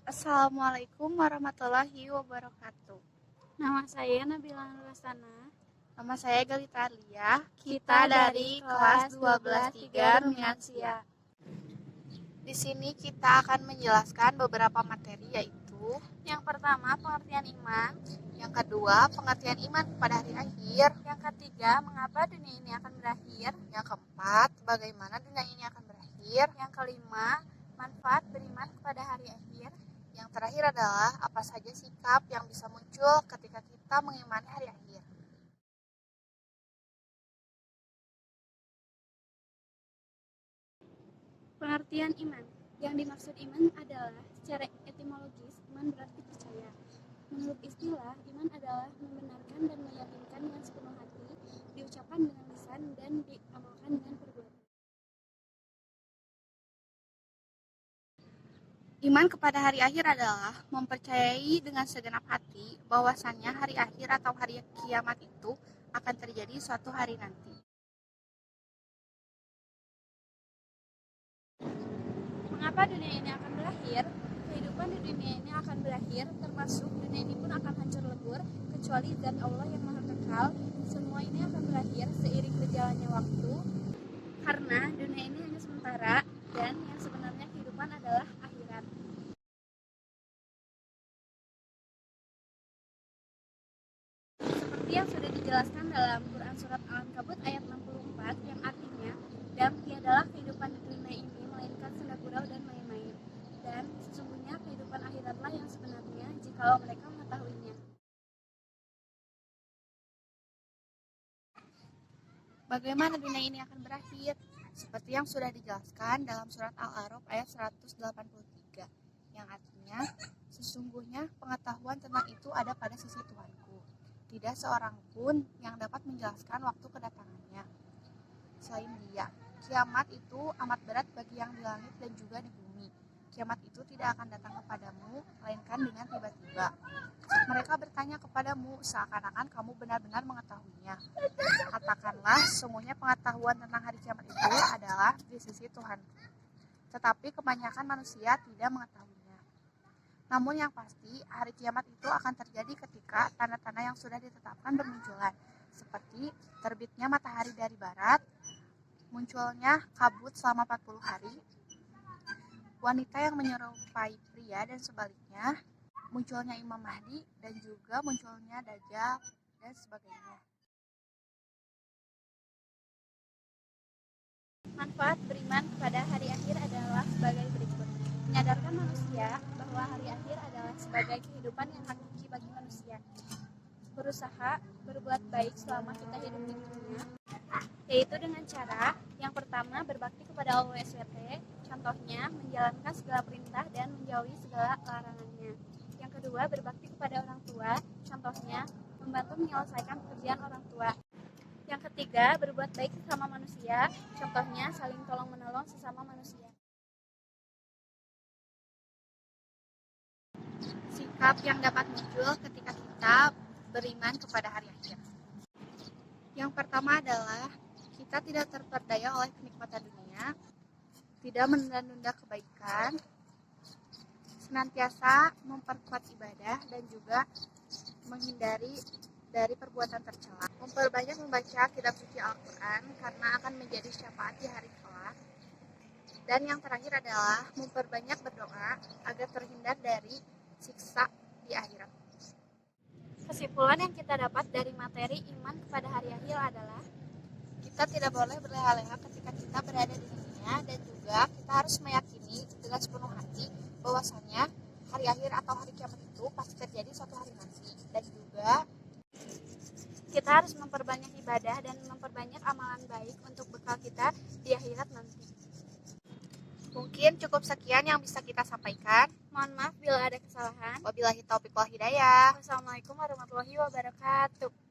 Assalamualaikum warahmatullahi wabarakatuh. Nama saya Nabila Nurasana. Nama saya Galita Alia. Kita dari kelas 12 Ruminansia. Di sini kita akan menjelaskan beberapa materi, yaitu Yang pertama, pengertian iman. yang kedua, pengertian iman kepada hari akhir. Yang ketiga, mengapa dunia ini akan berakhir. Yang keempat, bagaimana dunia ini akan berakhir. Yang kelima, manfaat beriman kepada hari akhir. Yang terakhir adalah apa saja sikap yang bisa muncul ketika kita mengimani hari akhir. Pengertian iman. Yang dimaksud iman adalah secara etimologis, iman berarti percaya. Menurut istilah, iman adalah membenarkan dan meyakinkan dengan sepenuh hati, diucapkan dengan lisan dan diamalkan dengan perbuatan. Iman kepada hari akhir adalah mempercayai dengan segenap hati bahwasannya hari akhir atau hari kiamat itu akan terjadi suatu hari nanti. Mengapa dunia ini akan berakhir? Kehidupan di dunia ini akan berakhir, termasuk dunia ini pun akan hancur lebur, kecuali zat Allah yang maha kekal. Semua ini akan berakhir seiring berjalannya waktu, karena dunia ini hanya sementara, dan yang sebenarnya kehidupan adalah akhirat. Seperti yang sudah dijelaskan dalam Quran Surat Al-Ankabut ayat 64, yang artinya, dan tiadalah kehidupan di dunia ini melainkan senda gurau dan main-main, dan sesungguhnya kehidupan akhiratlah yang sebenarnya jikalau mereka mengetahuinya. Bagaimana dunia ini akan berakhir? Seperti yang sudah dijelaskan dalam surat Al-A'raf ayat 183, yang artinya, sesungguhnya pengetahuan tentang itu ada pada sisi Tuhanku. Tidak seorang pun yang dapat menjelaskan waktu kedatangannya selain Dia. Kiamat itu amat berat bagi yang di langit dan juga di bumi. Kiamat itu tidak akan datang kepadamu, melainkan dengan tiba-tiba. Mereka bertanya kepadamu, seakan-akan kamu benar-benar mengetahuinya. Katakanlah, semuanya pengetahuan tentang hari kiamat itu adalah di sisi Tuhan. Tetapi kebanyakan manusia tidak mengetahuinya. Namun yang pasti, hari kiamat itu akan terjadi ketika tanda-tanda yang sudah ditetapkan bermunculan, seperti terbitnya matahari dari barat, munculnya kabut selama 40 hari, wanita yang menyerupai pria dan sebaliknya, munculnya Imam Mahdi, dan juga munculnya Dajjal, dan sebagainya. Manfaat beriman kepada hari akhir adalah sebagai berikut. Menyadarkan manusia bahwa hari akhir adalah sebagai kehidupan yang hakiki bagi manusia. Berusaha berbuat baik selama kita hidup di dunia, yaitu dengan cara yang pertama berbakti kepada Allah SWT, contohnya menjalankan segala perintah dan menjauhi segala larangannya. Yang kedua berbakti kepada orang tua, contohnya membantu menyelesaikan pekerjaan orang tua. Yang ketiga berbuat baik sesama manusia, contohnya saling tolong-menolong sesama manusia. Sikap yang dapat muncul ketika kita beriman kepada hari akhir. Yang pertama adalah kita tidak terperdaya oleh kenikmatan dunia, tidak menunda-nunda kebaikan, senantiasa memperkuat ibadah dan juga menghindari dari perbuatan tercela. Memperbanyak membaca kitab suci Al-Quran karena akan menjadi syafaat di hari kelak. Dan yang terakhir adalah memperbanyak berdoa agar terhindar dari siksa di akhirat. Kesimpulan yang kita dapat dari materi iman kepada hari akhir adalah kita tidak boleh berleha-leha ketika kita berada di dunia, dan juga kita harus meyakini dengan sepenuh hati bahwasannya hari akhir atau hari kiamat itu pasti terjadi suatu hari nanti, dan juga kita harus memperbanyak ibadah dan memperbanyak amalan baik untuk bekal kita di akhirat nanti. Mungkin cukup sekian yang bisa kita sampaikan. Mohon maaf bila ada kesalahan. Wabillahi taufiq wal hidayah. Wassalamualaikum warahmatullahi wabarakatuh.